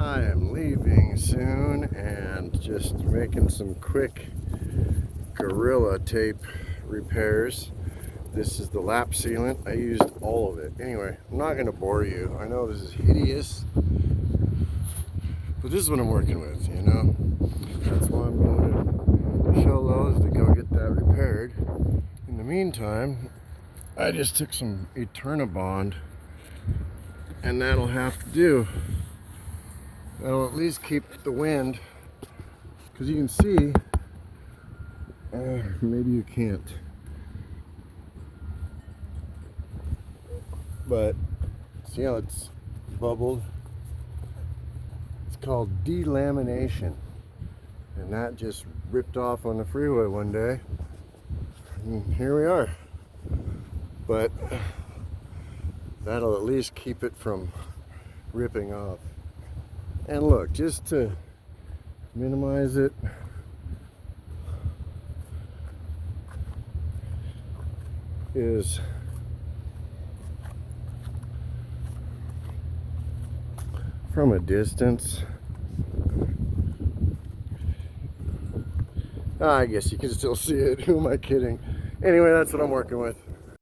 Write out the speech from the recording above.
I am leaving soon and just making some quick Gorilla Tape repairs. This is the lap sealant. I used all of it. Anyway, I'm not going to bore you. I know this is hideous, but this is what I'm working with, you know? That's why I'm going to Show Lowe's to go get that repaired. In the meantime, I just took some Eternabond, and that'll have to do. That'll at least keep the wind, because you can see, maybe you can't, but see how it's bubbled? It's called delamination, and that just ripped off on the freeway one day, and here we are. But that'll at least keep it from ripping off. And look, just to minimize it, is from a distance. I guess you can still see it. Who am I kidding? Anyway, that's what I'm working with.